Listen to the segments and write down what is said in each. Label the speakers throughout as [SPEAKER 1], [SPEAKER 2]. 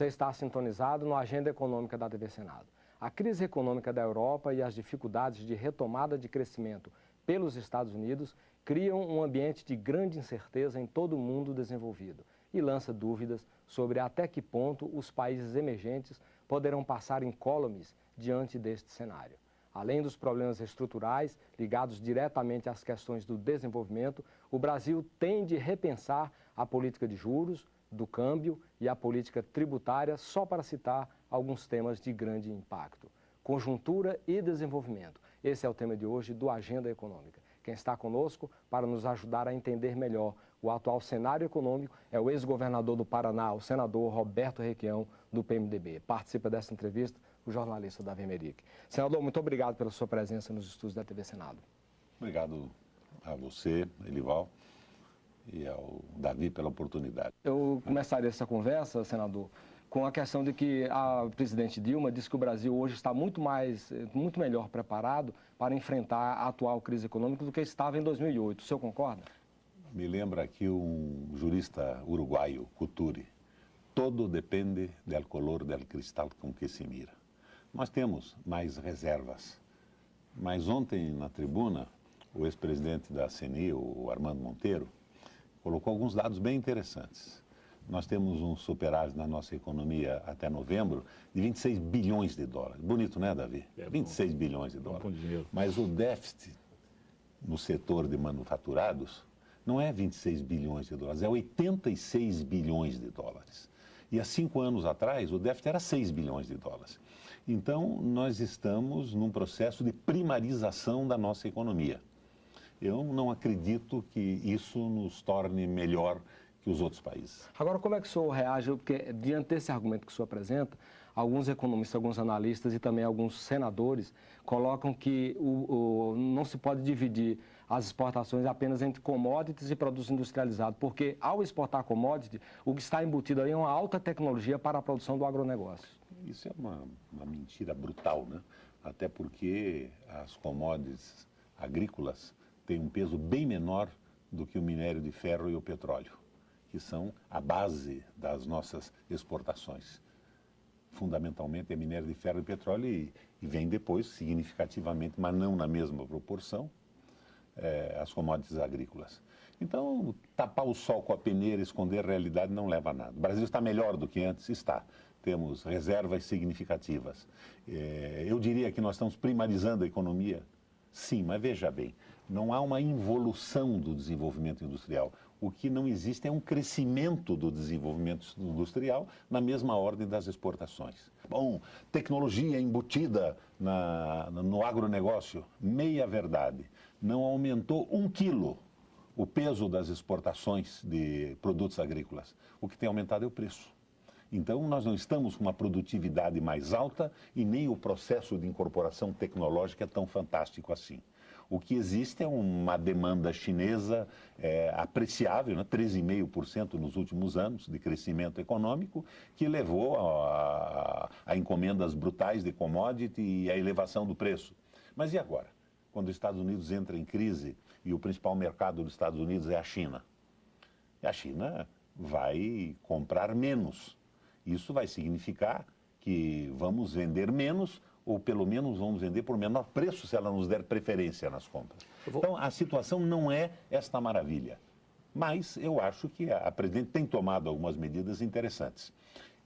[SPEAKER 1] Você está sintonizado na Agenda Econômica da TV Senado. A crise econômica da Europa e as dificuldades de retomada de crescimento pelos Estados Unidos criam um ambiente de grande incerteza em todo o mundo desenvolvido e lança dúvidas sobre até que ponto os países emergentes poderão passar incólumes diante deste cenário. Além dos problemas estruturais ligados diretamente às questões do desenvolvimento, o Brasil tem de repensar a política de juros, do câmbio e a política tributária, só para citar alguns temas de grande impacto. Conjuntura e desenvolvimento. Esse é o tema de hoje do Agenda Econômica. Quem está conosco para nos ajudar a entender melhor o atual cenário econômico é o ex-governador do Paraná, o senador Roberto Requião, do PMDB. Participa dessa entrevista o jornalista Davi Meric. Senador, muito obrigado pela sua presença nos estúdios da TV Senado.
[SPEAKER 2] Obrigado a você, Elival, e ao Davi pela oportunidade.
[SPEAKER 1] Eu começaria essa conversa, senador, com a questão de que a presidente Dilma disse que o Brasil hoje está muito melhor preparado para enfrentar a atual crise econômica do que estava em 2008. O senhor concorda?
[SPEAKER 2] Me lembra aqui um jurista uruguaio, Couturi. Todo depende do color do cristal com que se mira. Nós temos mais reservas, mas ontem na tribuna, o ex-presidente da CNI, o Armando Monteiro, colocou alguns dados bem interessantes. Nós temos um superávit na nossa economia até novembro de 26 bilhões de dólares. Bonito, né, Davi? 26 bilhões de dólares. Mas o déficit no setor de manufaturados não é 26 bilhões de dólares, é 86 bilhões de dólares. E há 5 anos atrás, o déficit era 6 bilhões de dólares. Então, nós estamos num processo de primarização da nossa economia. Eu não acredito que isso nos torne melhor que os outros países.
[SPEAKER 1] Agora, como é que o senhor reage? Porque, diante desse argumento que o senhor apresenta, alguns economistas, alguns analistas e também alguns senadores colocam que não se pode dividir as exportações apenas entre commodities e produtos industrializados, porque ao exportar commodity, o que está embutido aí é uma alta tecnologia para a produção do agronegócio.
[SPEAKER 2] Isso é uma mentira brutal, né? Até porque as commodities agrícolas têm um peso bem menor do que o minério de ferro e o petróleo, que são a base das nossas exportações. Fundamentalmente é minério de ferro e petróleo e vem depois, significativamente, mas não na mesma proporção, as commodities agrícolas. Então, tapar o sol com a peneira, esconder a realidade não leva a nada. O Brasil está melhor do que antes? Está. Temos reservas significativas. Eu diria que nós estamos primarizando a economia. Sim, mas veja bem, não há uma involução do desenvolvimento industrial. O que não existe é um crescimento do desenvolvimento industrial na mesma ordem das exportações. Bom, tecnologia embutida no agronegócio, meia verdade. Não aumentou 1 quilo o peso das exportações de produtos agrícolas. O que tem aumentado é o preço. Então, nós não estamos com uma produtividade mais alta e nem o processo de incorporação tecnológica é tão fantástico assim. O que existe é uma demanda chinesa apreciável, né? 13,5% nos últimos anos de crescimento econômico, que levou a encomendas brutais de commodity e a elevação do preço. Mas e agora? Quando os Estados Unidos entra em crise e o principal mercado dos Estados Unidos é a China. E a China vai comprar menos. Isso vai significar que vamos vender menos, ou pelo menos vamos vender por menor preço se ela nos der preferência nas compras. Então, a situação não é esta maravilha. Mas eu acho que a presidente tem tomado algumas medidas interessantes.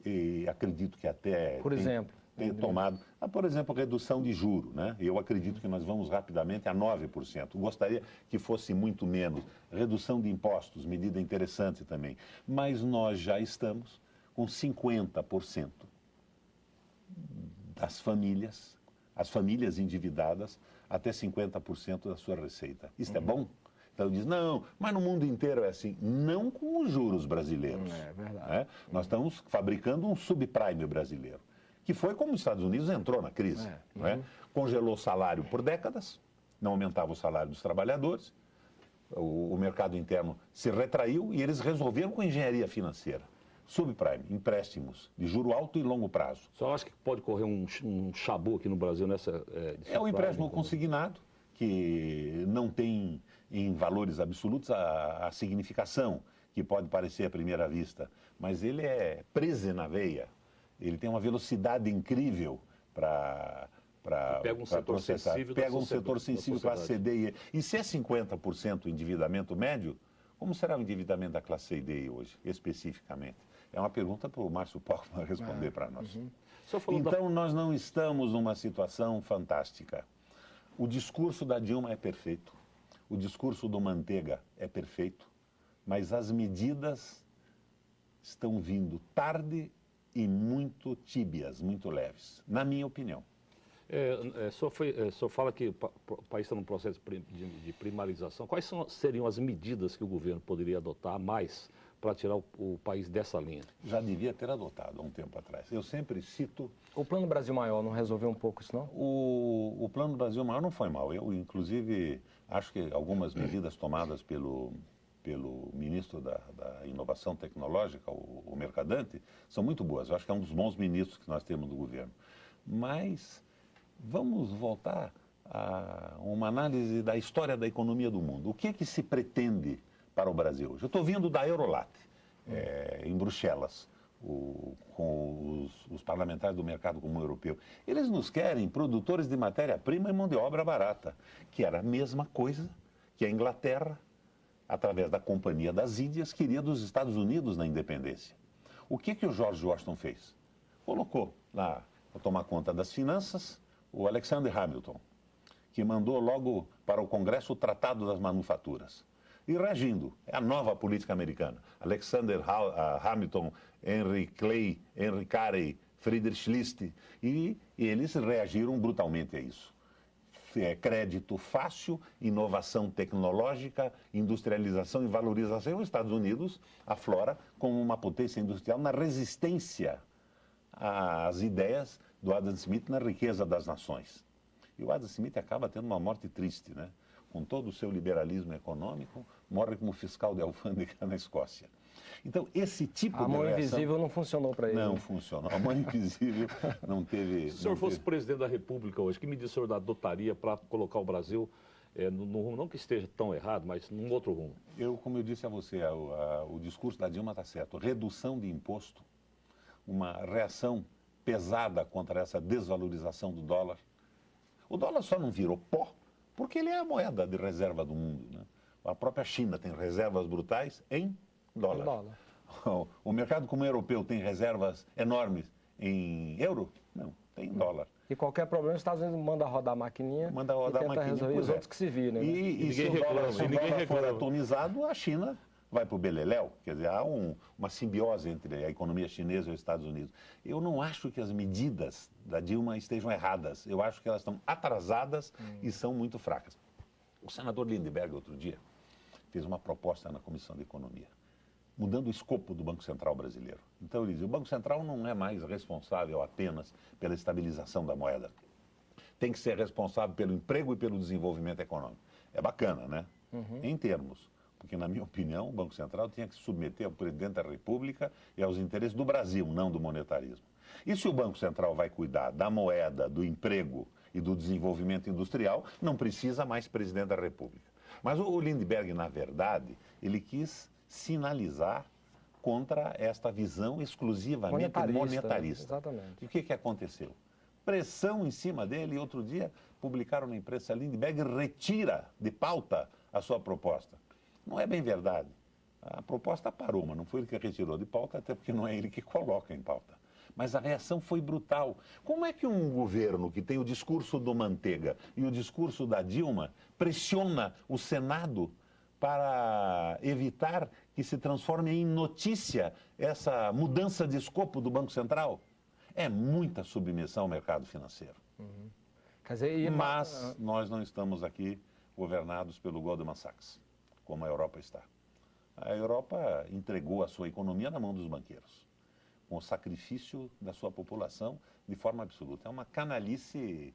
[SPEAKER 2] E acredito que até...
[SPEAKER 1] Por exemplo?
[SPEAKER 2] Tem tomado, por exemplo, redução de juro, né? Eu acredito que nós vamos rapidamente a 9%. Gostaria que fosse muito menos. Redução de impostos, medida interessante também. Mas nós já estamos com 50% das famílias, as famílias endividadas, até 50% da sua receita. Isso é bom? Então diz, não, mas no mundo inteiro é assim. Não com os juros brasileiros.
[SPEAKER 1] É verdade.
[SPEAKER 2] Né? Nós estamos fabricando um subprime brasileiro, que foi como os Estados Unidos entrou na crise. Não é? Congelou o salário por décadas, não aumentava o salário dos trabalhadores, o mercado interno se retraiu e eles resolveram com engenharia financeira. Subprime, empréstimos de juro alto e longo prazo.
[SPEAKER 3] Só acho que pode correr um chabu aqui no Brasil nessa...
[SPEAKER 2] É o empréstimo consignado, que não tem em valores absolutos a significação que pode parecer à primeira vista, mas ele é preso na veia. ele tem uma velocidade incrível para
[SPEAKER 3] pega um setor
[SPEAKER 2] processar.
[SPEAKER 3] sensível
[SPEAKER 2] Pega um setor sensível para CDI. E se é 50% o endividamento médio, como será o endividamento da classe C e D hoje, especificamente? É uma pergunta para o Márcio Pochmann responder para nós. Então, nós não estamos numa situação fantástica. O discurso da Dilma é perfeito, o discurso do Manteiga é perfeito, mas as medidas estão vindo tarde e muito tíbias, muito leves, na minha opinião.
[SPEAKER 3] O senhor fala que o país está num processo de primarização. Quais seriam as medidas que o governo poderia adotar mais para tirar o país dessa linha?
[SPEAKER 2] Já devia ter adotado há um tempo atrás. Eu sempre cito...
[SPEAKER 1] O Plano Brasil Maior não resolveu um pouco isso, não?
[SPEAKER 2] O Plano Brasil Maior não foi mal. Eu, inclusive, acho que algumas medidas tomadas pelo ministro da Inovação Tecnológica, o Mercadante, são muito boas. Eu acho que é um dos bons ministros que nós temos no governo. Mas vamos voltar a uma análise da história da economia do mundo. O que é que se pretende para o Brasil hoje? Eu estou vindo da Eurolat, em Bruxelas, com os parlamentares do mercado comum europeu. Eles nos querem produtores de matéria-prima e mão de obra barata, que era a mesma coisa que a Inglaterra, através da Companhia das Índias, queria dos Estados Unidos na independência. O que o George Washington fez? Colocou lá, para tomar conta das finanças, o Alexander Hamilton, que mandou logo para o Congresso o Tratado das Manufaturas. E reagindo, é a nova política americana. Alexander Hamilton, Henry Clay, Henry Carey, Friedrich List, e eles reagiram brutalmente a isso. Crédito fácil, inovação tecnológica, industrialização e valorização. E os Estados Unidos aflora como uma potência industrial na resistência às ideias do Adam Smith na riqueza das nações. E o Adam Smith acaba tendo uma morte triste, né? Com todo o seu liberalismo econômico, morre como fiscal de alfândega na Escócia. Então, esse tipo de reação...
[SPEAKER 1] A mão invisível não funcionou para ele.
[SPEAKER 2] Não funcionou. A mão invisível não teve...
[SPEAKER 3] Se o senhor fosse presidente da República hoje, que medida o senhor adotaria para colocar o Brasil no rumo, não que esteja tão errado, mas num outro rumo?
[SPEAKER 2] Como eu disse a você, o discurso da Dilma está certo. Redução de imposto, uma reação pesada contra essa desvalorização do dólar. O dólar só não virou pó porque ele é a moeda de reserva do mundo, né? A própria China tem reservas brutais em dólar. O mercado comum europeu tem reservas enormes em euro? Não, tem em dólar.
[SPEAKER 1] E qualquer problema, os Estados Unidos manda rodar a maquininha e tenta resolver os outros que se virem. Né?
[SPEAKER 2] E se o dólar for atomizado, a China vai para o beleléu. Quer dizer, há uma simbiose entre a economia chinesa e os Estados Unidos. Eu não acho que as medidas da Dilma estejam erradas. Eu acho que elas estão atrasadas e são muito fracas. O senador Lindbergh, outro dia, fez uma proposta na Comissão de Economia, mudando o escopo do Banco Central brasileiro. Então ele diz, o Banco Central não é mais responsável apenas pela estabilização da moeda. Tem que ser responsável pelo emprego e pelo desenvolvimento econômico. É bacana, né? Em termos. Porque, na minha opinião, o Banco Central tinha que se submeter ao presidente da República e aos interesses do Brasil, não do monetarismo. E se o Banco Central vai cuidar da moeda, do emprego e do desenvolvimento industrial, não precisa mais presidente da República. Mas o Lindbergh, na verdade, ele quis sinalizar contra esta visão exclusivamente monetarista.
[SPEAKER 1] Exatamente.
[SPEAKER 2] E o que aconteceu? Pressão em cima dele, e outro dia publicaram na imprensa, Lindbergh retira de pauta a sua proposta. Não é bem verdade. A proposta parou, mas não foi ele que retirou de pauta, até porque não é ele que coloca em pauta. Mas a reação foi brutal. Como é que um governo que tem o discurso do Manteiga e o discurso da Dilma pressiona o Senado para evitar que se transforme em notícia essa mudança de escopo do Banco Central? É muita submissão ao mercado financeiro.
[SPEAKER 1] Quer dizer,
[SPEAKER 2] Mas nós não estamos aqui governados pelo Goldman Sachs, como a Europa está. A Europa entregou a sua economia na mão dos banqueiros, com o sacrifício da sua população de forma absoluta. É uma canalice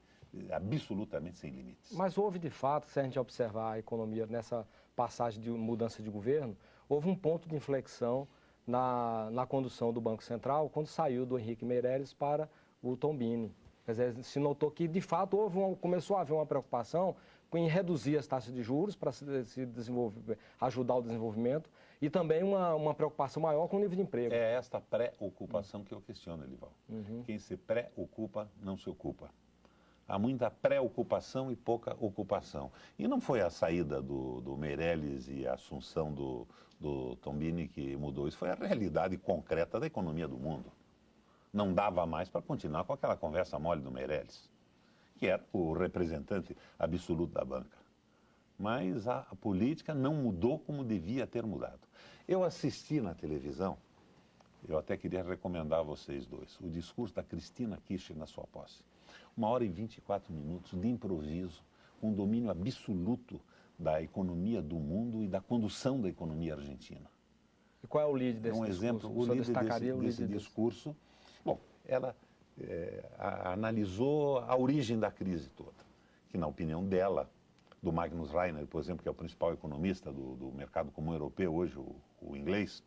[SPEAKER 2] absolutamente sem limites.
[SPEAKER 1] Mas houve, de fato, se a gente observar a economia nessa passagem de mudança de governo, houve um ponto de inflexão na condução do Banco Central quando saiu do Henrique Meirelles para o Tombini. Quer dizer, se notou que, de fato, começou a haver uma preocupação em reduzir as taxas de juros para se desenvolver, ajudar o desenvolvimento e também uma preocupação maior com o nível de emprego.
[SPEAKER 2] É esta preocupação que eu questiono, Elival. Quem se preocupa, não se ocupa. Há muita preocupação e pouca ocupação. E não foi a saída do Meirelles e a assunção do Tombini que mudou isso, foi a realidade concreta da economia do mundo. Não dava mais para continuar com aquela conversa mole do Meirelles, que era o representante absoluto da banca. Mas a política não mudou como devia ter mudado. Eu assisti na televisão, eu até queria recomendar a vocês dois, o discurso da Cristina Kirchner na sua posse. 1 hora e 24 minutos de improviso, com domínio absoluto da economia do mundo e da condução da economia argentina.
[SPEAKER 1] E qual é o lead desse discurso?
[SPEAKER 2] Um exemplo, o líder desse discurso, bom, ela analisou a origem da crise toda, que na opinião dela, do Magnus Reiner, por exemplo, que é o principal economista do mercado comum europeu hoje, o inglês,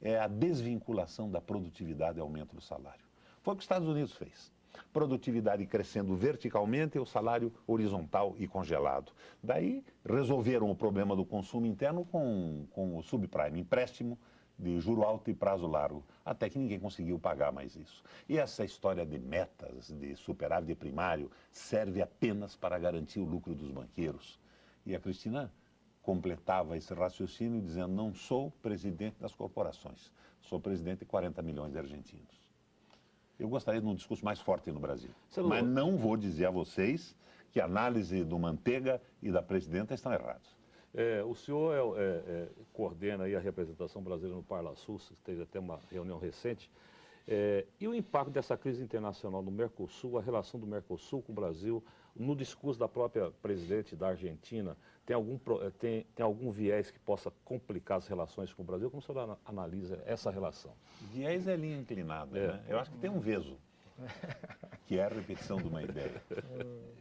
[SPEAKER 2] é a desvinculação da produtividade e aumento do salário. Foi o que os Estados Unidos fez. Produtividade crescendo verticalmente e o salário horizontal e congelado. Daí resolveram o problema do consumo interno com o subprime, empréstimo de juro alto e prazo largo, até que ninguém conseguiu pagar mais isso. E essa história de metas, de superávit primário, serve apenas para garantir o lucro dos banqueiros. E a Cristina completava esse raciocínio dizendo: não sou presidente das corporações, sou presidente de 40 milhões de argentinos. Eu gostaria de um discurso mais forte no Brasil, mas não vou dizer a vocês que a análise do Manteiga e da presidenta estão errados.
[SPEAKER 3] O senhor coordena aí a representação brasileira no Parlasul, teve até uma reunião recente. E o impacto dessa crise internacional no Mercosul, a relação do Mercosul com o Brasil, no discurso da própria presidente da Argentina, tem algum viés que possa complicar as relações com o Brasil? Como o senhor analisa essa relação?
[SPEAKER 2] Viés é linha inclinada, né? Eu acho que tem um veso, que é a repetição de uma ideia.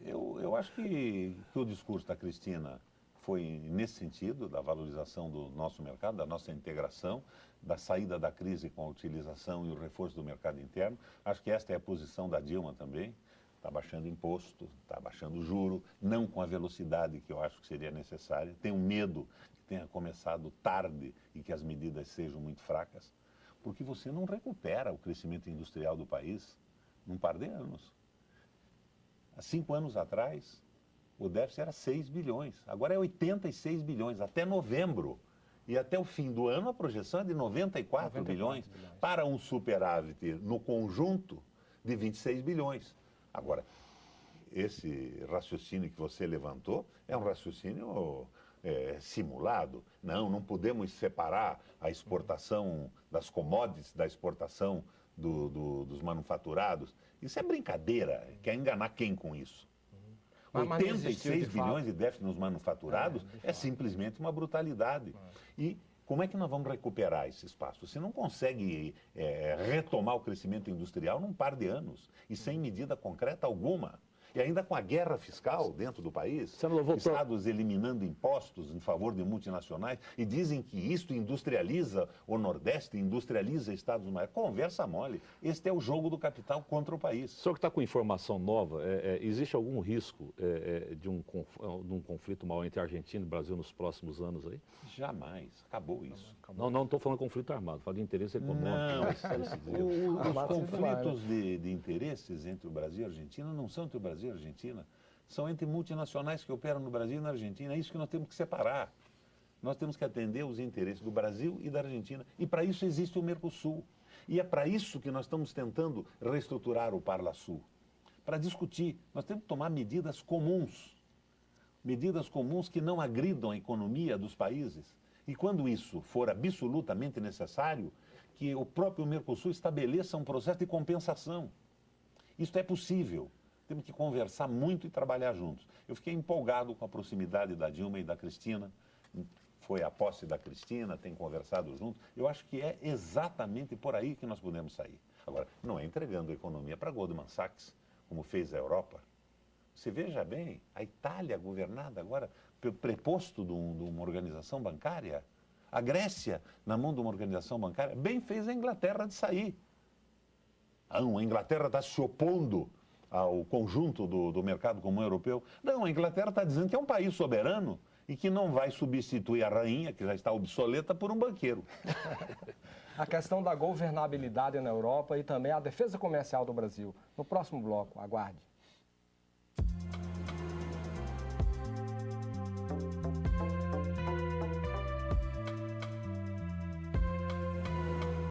[SPEAKER 2] Eu acho que o discurso da Cristina foi nesse sentido, da valorização do nosso mercado, da nossa integração, da saída da crise com a utilização e o reforço do mercado interno. Acho que esta é a posição da Dilma também. Está baixando imposto, está baixando juro, não com a velocidade que eu acho que seria necessária. Tenho medo que tenha começado tarde e que as medidas sejam muito fracas, porque você não recupera o crescimento industrial do país num par de anos. Há 5 anos atrás, o déficit era 6 bilhões, agora é 86 bilhões, até novembro. E até o fim do ano a projeção é de 94 bilhões, para um superávit no conjunto de 26 bilhões. Agora, esse raciocínio que você levantou é um raciocínio simulado. Não podemos separar a exportação das commodities da exportação dos manufaturados. Isso é brincadeira, quer enganar quem com isso? 86 bilhões de déficit nos manufaturados é simplesmente uma brutalidade. E como é que nós vamos recuperar esse espaço? Você não consegue retomar o crescimento industrial num par de anos e sem medida concreta alguma. E ainda com a guerra fiscal dentro do país, estados eliminando impostos em favor de multinacionais e dizem que isto industrializa o Nordeste, industrializa estados maiores. Conversa mole. Este é o jogo do capital contra o país.
[SPEAKER 3] O senhor que está com informação nova, existe algum risco de um conflito maior entre Argentina e Brasil nos próximos anos aí?
[SPEAKER 2] Jamais. Acabou isso.
[SPEAKER 3] Não estou falando de conflito armado, falo de interesse econômico.
[SPEAKER 2] Os conflitos de interesses entre o Brasil e a Argentina não são entre o Brasil e a Argentina, são entre multinacionais que operam no Brasil e na Argentina. É isso que nós temos que separar. Nós temos que atender os interesses do Brasil e da Argentina. E para isso existe o Mercosul. E é para isso que nós estamos tentando reestruturar o Parlasul. Para discutir, nós temos que tomar medidas comuns que não agridam a economia dos países. E quando isso for absolutamente necessário, que o próprio Mercosul estabeleça um processo de compensação. Isso é possível. Temos que conversar muito e trabalhar juntos. Eu fiquei empolgado com a proximidade da Dilma e da Cristina. Foi a posse da Cristina, tem conversado juntos. Eu acho que é exatamente por aí que nós podemos sair. Agora, não é entregando a economia para Goldman Sachs, como fez a Europa. Você veja bem, a Itália governada agora pelo preposto de uma organização bancária, a Grécia na mão de uma organização bancária, bem fez a Inglaterra de sair. A Inglaterra está se opondo ao conjunto do mercado comum europeu. Não, a Inglaterra está dizendo que é um país soberano e que não vai substituir a rainha, que já está obsoleta, por um banqueiro.
[SPEAKER 1] A questão da governabilidade na Europa e também a defesa comercial do Brasil. No próximo bloco, aguarde.